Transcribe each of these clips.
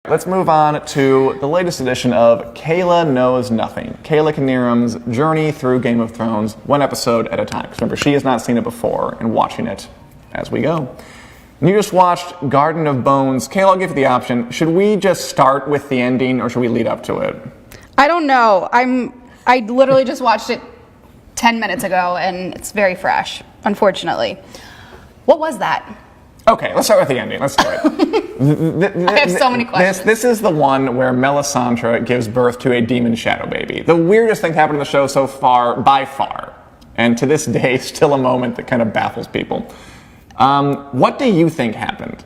Let's move on to the latest edition of Kayla Knows Nothing. Kayla Knierim's journey through Game of Thrones, one episode at a time. Because remember, she has not seen it before and watching it as we go. And you just watched Garden of Bones. Kayla, I'll give you the option. Should we just start with the ending or should we lead up to it? I don't know. I literally just watched it 10 minutes ago and it's very fresh, unfortunately. What was that? Okay, let's start with the ending. Let's do it. I have so many questions. This is the one where Melisandre gives birth to a demon shadow baby. The weirdest thing to happen in the show so far, by far. And to this day, still a moment that kind of baffles people. What do you think happened?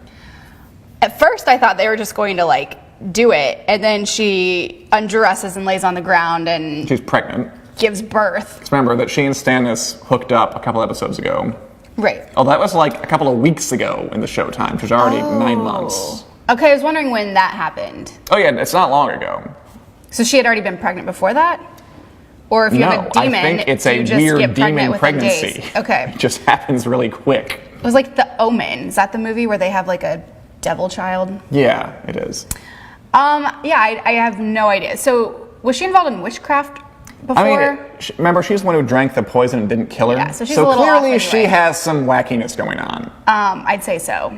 At first, I thought they were just going to, do it. And then she undresses and lays on the ground and... She's pregnant. Gives birth. Just remember that she and Stannis hooked up a couple episodes ago. Right. Oh, that was a couple of weeks ago in the showtime, which was already 9 months. Okay, I was wondering when that happened. Oh yeah, it's not long ago. So she had already been pregnant before that? Or if you have a demon, I think it's you a just weird get pregnant demon pregnancy. Days. Okay. It just happens really quick. It was like The Omen. Is that the movie where they have a devil child? Yeah, it is. Yeah, I have no idea. So was she involved in witchcraft before? I mean, remember, she's the one who drank the poison and didn't kill her. Yeah, so she's a little clearly off she has some wackiness going on. I'd say so.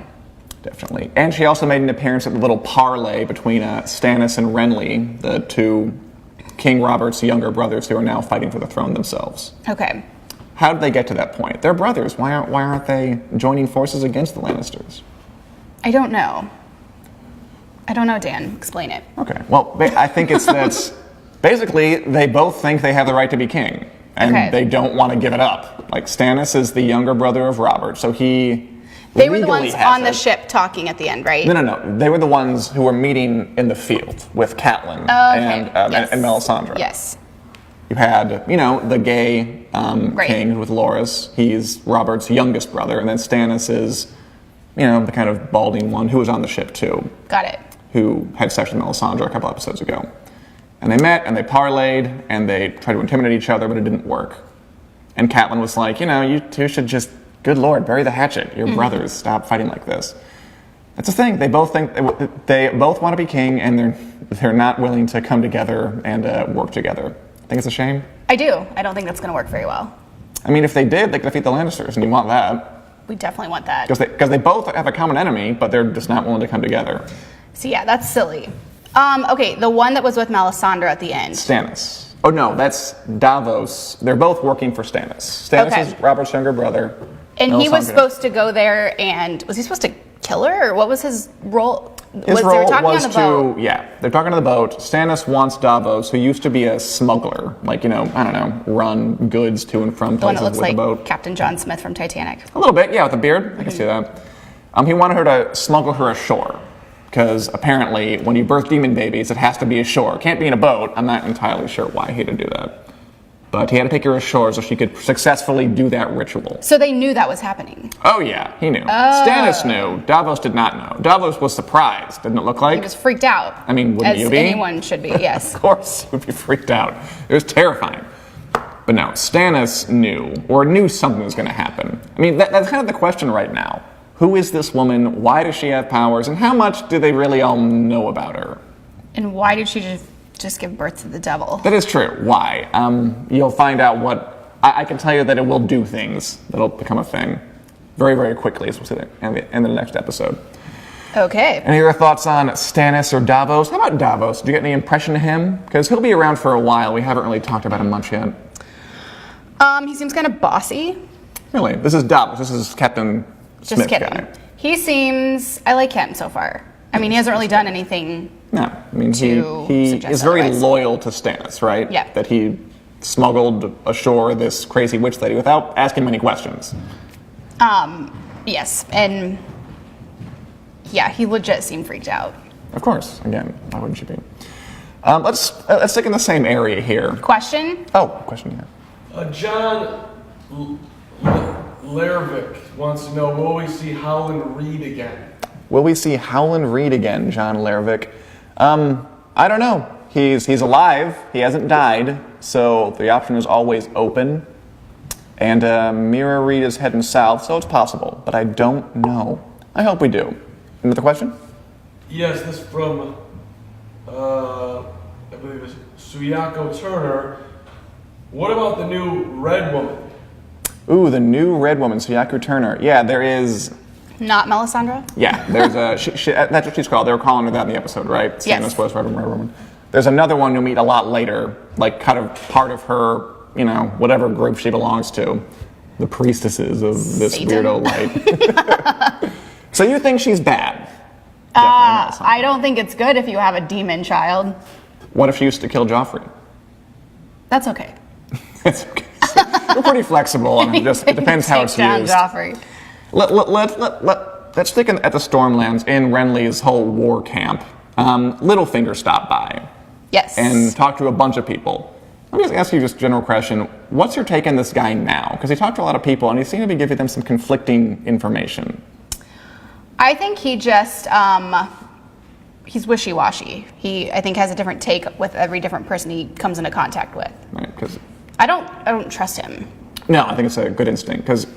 Definitely. And she also made an appearance at the little parlay between Stannis and Renly, the two King Robert's younger brothers who are now fighting for the throne themselves. Okay. How did they get to that point? They're brothers. Why aren't they joining forces against the Lannisters? I don't know. I don't know, Dan. Explain it. Okay. Well, I think it's that basically they both think they have the right to be king, and they don't want to give it up. Stannis is the younger brother of Robert, so he They were the ones on the ship talking at the end, right? No. They were the ones who were meeting in the field with Catelyn and Melisandre. Yes. You had, the gay king with Loras. He's Robert's youngest brother, and then Stannis is, the kind of balding one who was on the ship too. Got it. Who had sex with Melisandre a couple episodes ago. And they met, and they parlayed, and they tried to intimidate each other, but it didn't work. And Catelyn was like, you two should just, good Lord, bury the hatchet. You're brothers. Stop fighting like this. That's the thing. They both think they both want to be king, and they're not willing to come together and work together. I think it's a shame. I do. I don't think that's going to work very well. I mean, if they did, they could defeat the Lannisters, and you want that. We definitely want that. Because they both have a common enemy, but they're just not willing to come together. So yeah, that's silly. Okay, the one that was with Melisandre at the end. Stannis. Oh no, that's Davos. They're both working for Stannis. Stannis is Robert's younger brother. And he was supposed to go there and, was he supposed to kill her? Or what was his role? His role was they're talking on the boat. Stannis wants Davos, who used to be a smuggler, run goods to and from places with a boat. The one that looks like Captain John Smith from Titanic. A little bit, yeah, with a beard. I can see that. He wanted her to smuggle her ashore. Because apparently, when you birth demon babies, it has to be ashore. It can't be in a boat. I'm not entirely sure why he had to do that. But he had to take her ashore so she could successfully do that ritual. So they knew that was happening? Oh yeah, he knew. Stannis knew. Davos did not know. Davos was surprised, didn't it look like? He was freaked out. I mean, wouldn't you be? As anyone should be, yes. Of course, he would be freaked out. It was terrifying. But no, Stannis knew something was going to happen. I mean, that's kind of the question right now. Who is this woman? Why does she have powers? And how much do they really all know about her? And why did she just give birth to the devil? That is true. Why? You'll find out what... I can tell you that it will do things. That'll become a thing. Very, very quickly, as we'll see in the next episode. Okay. Any other thoughts on Stannis or Davos? How about Davos? Did you get any impression of him? Because he'll be around for a while. We haven't really talked about him much yet. He seems kind of bossy. Really? This is Davos. This is Captain... Just Smith kidding. Guy. He seems... I like him so far. I mean, he hasn't really done anything. No. I mean, he is very loyal to Stannis, right? Yeah. That he smuggled ashore this crazy witch lady without asking many questions. Yes. And yeah, he legit seemed freaked out. Of course. Again, why wouldn't you be? Let's stick in the same area here. Question? Oh, question, yeah. John Lervick wants to know, will we see Howland Reed again? Will we see Howland Reed again, John Lervick? I don't know. He's alive. He hasn't died, so the option is always open. And Mira Reed is heading south, so it's possible, but I don't know. I hope we do. Another question? Yes, this from I believe it's Suyako Turner. What about the new red woman? Ooh, the new red woman, Suyaku Turner. Yeah, there is. Not Melisandre? Yeah, there's a. That's what she's called. They were calling her that in the episode, right? Yes. Red woman. There's another one you'll meet a lot later, like kind of part of her, whatever group she belongs to. The priestesses of this Satan. weirdo light. So you think she's bad? I don't think it's good if you have a demon child. What if she used to kill Joffrey? That's okay. It's okay. We're pretty flexible, and it depends how it's Take down used. Joffrey. Let's stick at the Stormlands in Renly's whole war camp. Littlefinger stopped by. Yes. And talked to a bunch of people. Let me just ask you just a general question. What's your take on this guy now? Because he talked to a lot of people, and he seemed to be giving them some conflicting information. I think he just, he's wishy-washy. He, I think, has a different take with every different person he comes into contact with. Right? Because I don't trust him. no, I think it's a good instinct. Because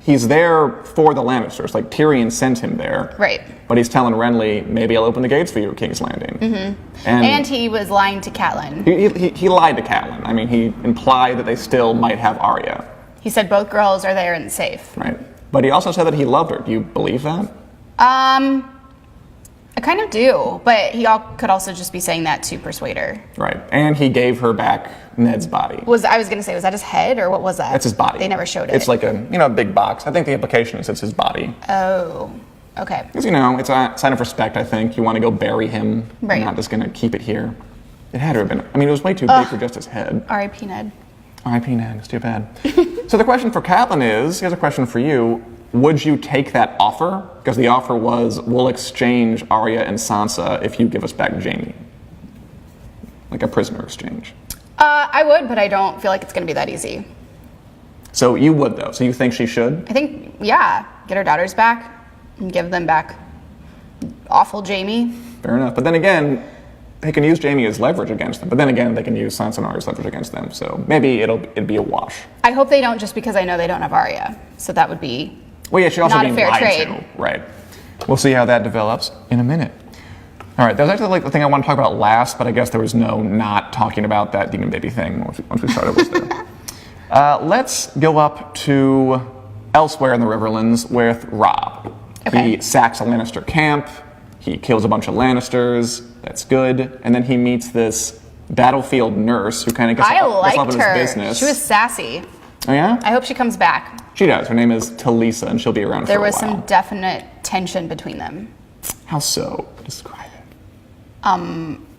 he's there for the Lannisters. Like, Tyrion sent him there. Right. But he's telling Renly, maybe I'll open the gates for you at King's Landing. Mm-hmm. And he was lying to Catelyn. He lied to Catelyn. I mean, he implied that they still might have Arya. He said both girls are there and safe. Right. But he also said that he loved her. Do you believe that? I kind of do, but he could also just be saying that to persuade her. Right. And he gave her back Ned's body. I was going to say, was that his head or what was that? That's his body. They never showed it. It's like a big box. I think the implication is it's his body. Oh, okay. Because, it's a sign of respect, I think. You want to go bury him. Right. You're not just going to keep it here. It had to have been. I mean, it was way too big for just his head. R.I.P. Ned. R.I.P. Ned. It's too bad. So the question for Catelyn is, here's a question for you. Would you take that offer? Because the offer was, we'll exchange Arya and Sansa if you give us back Jaime. Like a prisoner exchange. I would, but I don't feel like it's going to be that easy. So you would, though. So you think she should? I think, yeah, get her daughters back and give them back awful Jaime. Fair enough. But then again, they can use Jaime as leverage against them. But then again, they can use Sansa and Arya as leverage against them. So maybe it'd be a wash. I hope they don't, just because I know they don't have Arya. So that would be Well, yeah, she's also not a being fair lied trade. to. Right. We'll see how that develops in a minute. All right, that was actually like the thing I want to talk about last, but I guess there was no not talking about that demon baby thing once we started was there. Let's go up to elsewhere in the Riverlands with Robb. Okay. He sacks a Lannister camp. He kills a bunch of Lannisters. That's good. And then he meets this battlefield nurse who kind of gets I up liked in her. his business. She was sassy. Oh, yeah? I hope she comes back. She does. Her name is Talisa, and she'll be around There for a was while. some definite tension between them. How so? Describe it.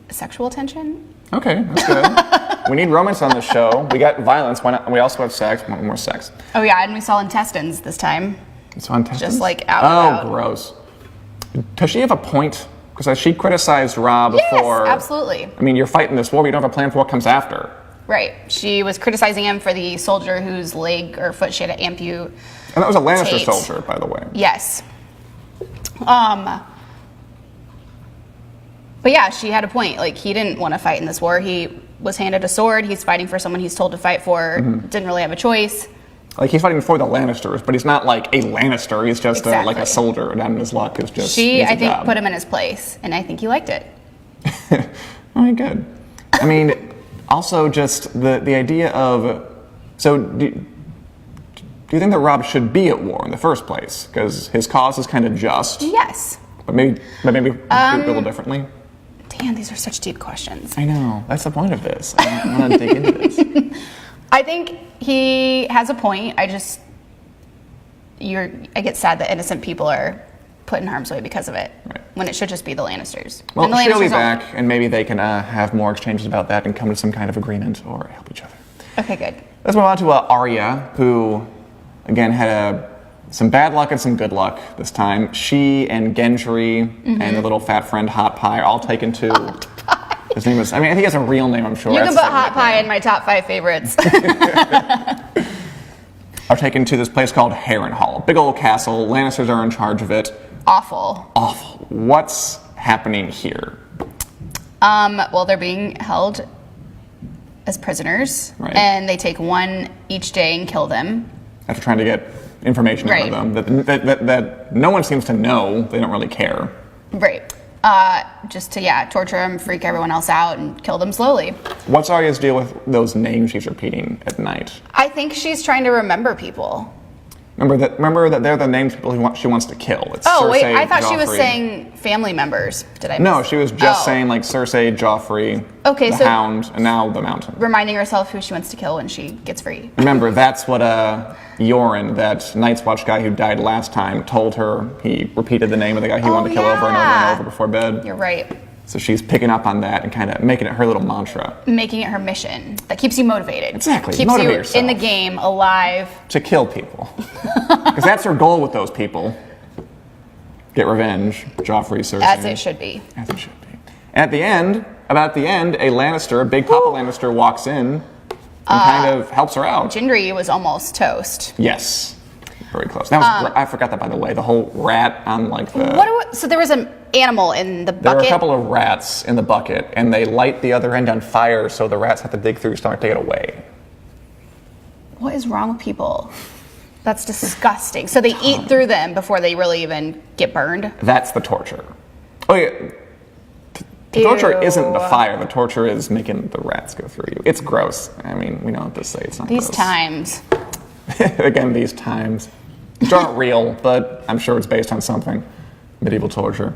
Sexual tension? Okay, that's good. We need romance on this show. We got violence. Why not? We also have sex. We want more sex. Oh yeah, and we saw intestines this time. It's on intestines? Just like out Oh, and out. gross. Does she have a point? Because she criticized Robb Yes, for... absolutely. I mean, you're fighting this war, but you don't have a plan for what comes after. Right. She was criticizing him for the soldier whose leg or foot she had to amputate. And that was a Lannister soldier, by the way. Yes. But yeah, she had a point. Like, he didn't want to fight in this war. He was handed a sword. He's fighting for someone he's told to fight for. Mm-hmm. Didn't really have a choice. Like, he's fighting for the Lannisters, but he's not like a Lannister. He's just like Exactly. a soldier down in his luck. Is just She, needs a I think, job. put him in his place, and I think he liked it. All right, good. I mean, also just the idea of... So, do you think that Robb should be at war in the first place? Because his cause is kind of just, Yes. but maybe do it a little differently? Dan, these are such deep questions. I know. That's the point of this. I want to dig into this. I think he has a point. I get sad that innocent people are put in harm's way because of it. Right. When it should just be the Lannisters. Well, And the she'll be Lannisters back, and maybe they can have more exchanges about that and come to some kind of agreement or help each other. Okay, good. Let's move on to Arya, who, again, had some bad luck and some good luck this time. She and Gendry and the little fat friend Hot Pie are all taken to... His name is... I mean, I think he has a real name, I'm sure. You can That's put his Hot Pie nickname. in my top 5 favorites. Are taken to this place called Harrenhal. Big old castle. Lannisters are in charge of it. Awful. Awful. What's happening here? Well, they're being held as prisoners, Right. and they take one each day and kill them. After trying to get information out Right. of them that no one seems to know. They don't really care. Right. just to torture him, freak everyone else out, and kill them slowly. What's Arya's deal with those names she's repeating at night? I think she's trying to remember people. Remember that they're the names people she wants to kill. It's Oh, Cersei, wait, I thought she was Joffrey. saying family members. Did I miss? No, she was just Oh. saying like Cersei, Joffrey, Okay, the so- Hound, and now the Mountain. Reminding herself who she wants to kill when she gets free. Remember, that's what Yoren, that Night's Watch guy who died last time, told her. He repeated the name of the guy he wanted to kill over and over and over before bed. You're right. So she's picking up on that and kind of making it her little mantra. Making it her mission. That keeps you motivated. Exactly. Keeps Motivate you yourself. in the game, alive. To kill people. Because that's her goal with those people. Get revenge. Joffrey, Cersei. As it should be. As it should be. And at the end, a Lannister, a big Papa Lannister, walks in and kind of helps her out. Gendry was almost toast. Yes. Very close. That was I forgot that, by the way. The whole rat on like the... So there was an animal in the bucket? There were a couple of rats in the bucket, and they light the other end on fire, so the rats have to dig through your stomach to get away. What is wrong with people? That's disgusting. So they eat through them before they really even get burned? That's the torture. Oh, yeah. The torture Ew. isn't the fire. The torture is making the rats go through you. It's gross. I mean, we don't have to say it's not These gross. times. Again, these times. Which aren't real, but I'm sure it's based on something. Medieval torture.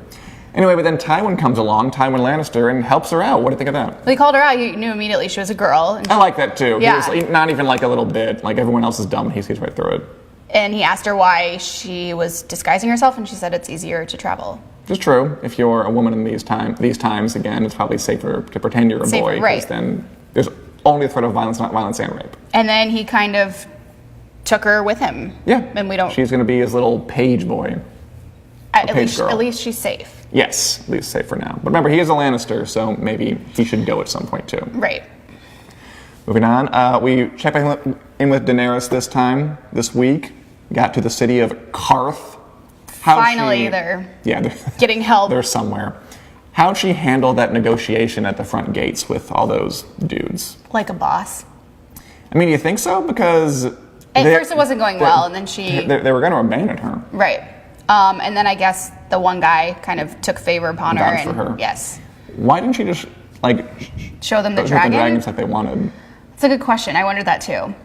Anyway, but then Tywin comes along, Tywin Lannister, and helps her out. What do you think of that? They called her out. You knew immediately she was a girl. And I like that too. Yeah. He was like, not even like a little bit. Like everyone else is dumb and he sees right through it. And he asked her why she was disguising herself, and she said it's easier to travel. It's true. If you're a woman in these times, again, it's probably safer to pretend you're a Safer, boy, because right. then there's only the threat of violence, not violence and rape. And then he kind of took her with him. Yeah. And we don't. She's going to be his little page boy. At page girl. least she's safe. Yes, at least safe for now. But remember, he is a Lannister, so maybe he should go at some point too. Right. Moving on, we checked back in with Daenerys this week. Got to the city of Karth. Finally, they're getting help. They're somewhere. How'd she handle that negotiation at the front gates with all those dudes? Like a boss. I mean, you think so? Because At first it wasn't going well, and then they were going to abandon her. Right. And then I guess the one guy kind of took favor upon her. Vouched for her. Yes. Why didn't she just Show them the show dragon? the dragons like they wanted? That's a good question. I wondered that too.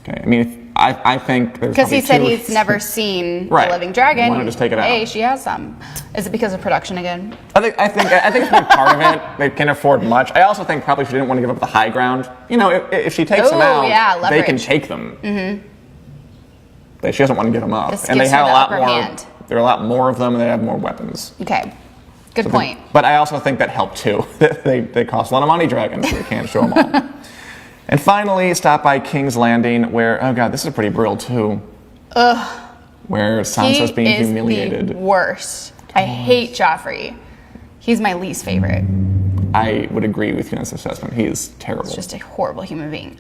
Okay, I mean, I think there's Because he said probably he's never seen Right. a living dragon. Why not just take it out? Hey, she has some. Is it because of production again? I think it's been part of it. They can't afford much. I also think probably she didn't want to give up the high ground. You know, if she takes them Ooh, out, yeah, they can leverage. take them. Mm-hmm. She doesn't want to give them up, This and they gives have her a the lot upper more. hand. There are a lot more of them, and they have more weapons. Okay. Good point. But I also think that helped too. they cost a lot of money, dragons. So we can't show them all. And finally, stop by King's Landing, where this is a pretty brutal too. Ugh. Where Sansa's He being is humiliated. the worst. I hate Joffrey. He's my least favorite. I would agree with you on this assessment. He is terrible. He's just a horrible human being.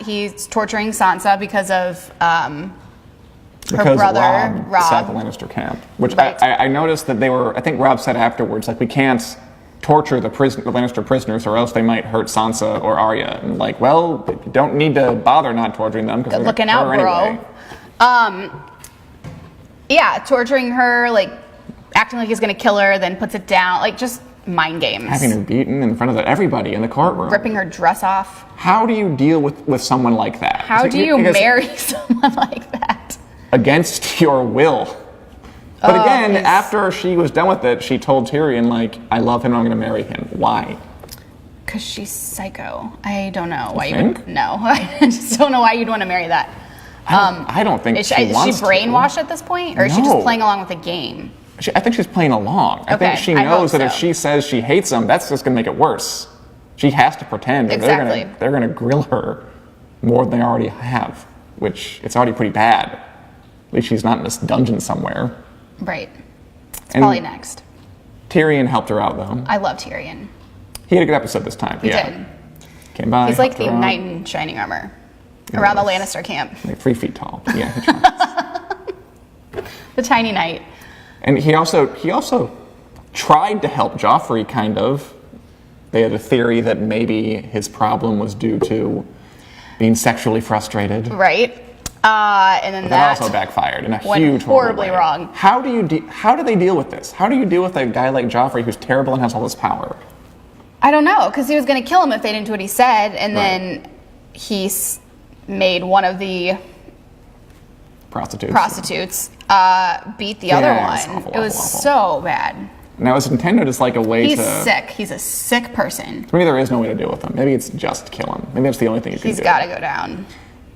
He's torturing Sansa because of her brother, Rob sat the Lannister camp. Which Right. I noticed that I think Rob said afterwards, like, we can't torture the Lannister prisoners or else they might hurt Sansa or Arya. And like, well, you don't need to bother not torturing them. Good looking out, bro. Anyway. Torturing her, like acting like he's gonna kill her, then puts it down, like just mind games. Having her beaten in front of everybody in the courtroom. Ripping her dress off. How do you deal with someone like that? How do you Because marry someone like that? against your will? But again, yes. after she was done with it, she told Tyrion, like, I love him, I'm going to marry him. Why? Because she's psycho. I don't know why you think? would. No, I just don't know why you'd want to marry that. I don't think Is she she wants brainwashed to. at this point, or is she just No. playing along with the game? I think she's playing along. I think Okay, she I knows hope that if so. she says she hates him, that's just going to make it worse. She has to pretend. Or Exactly. They're going to grill her more than they already have, which it's already pretty bad. At least she's not in this dungeon somewhere. Right. It's And probably next. Tyrion helped her out, though. I love Tyrion. He had a good episode this time. He yeah. did. Came by. He's like helped the her out. knight in shining armor around the Yes. Lannister camp. Like 3 feet tall. Yeah. he tried. The tiny knight. And he also tried to help Joffrey, kind of. They had a theory that maybe his problem was due to being sexually frustrated. Right. And then But that that also backfired in a went huge horribly way. wrong. How do they deal with this? How do you deal with a guy like Joffrey who's terrible and has all this power? I don't know, because he was going to kill him if they didn't do what he said, and Right. then he made one of the prostitutes beat the other Yeah, it's one. awful, It was awful. so bad. Now, is it intended as like a way He's to... sick. He's a sick person. To me, there is no way to deal with him. Maybe it's just kill him. Maybe that's the only thing you can He's do. got to go down.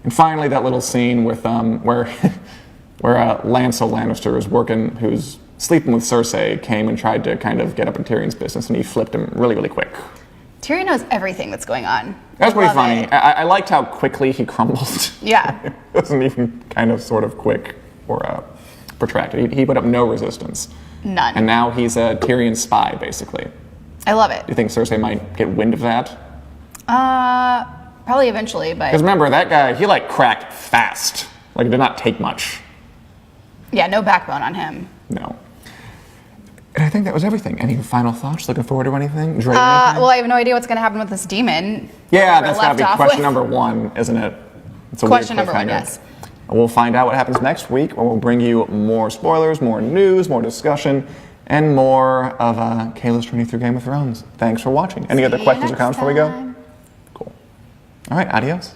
And finally, that little scene with where Lancel Lannister is working, who's sleeping with Cersei, came and tried to kind of get up in Tyrion's business, and he flipped him really, really quick. Tyrion knows everything that's going on. That's pretty Love funny. it. I liked how quickly he crumbled. Yeah. It wasn't even kind of sort of quick or protracted. He put up no resistance. None. And now he's a Tyrion spy, basically. Do I love it. you think Cersei might get wind of that? Probably eventually, Because but remember, that guy, he like cracked fast. Like, it did not take much. yeah, no backbone on him. No. And I think that was everything. Any final thoughts? Looking forward to anything? Dread anything? Well, I have no idea what's going to happen with this demon. Yeah, We're that's got to left be off question with. number one, isn't it? It's a Question weird number one, cliffhanger. yes. And we'll find out what happens next week, where we'll bring you more spoilers, more news, more discussion, and more of Kayla's journey through Game of Thrones. Thanks for watching. Any other See you questions or next comments before we go? time. Cool. All right, adios.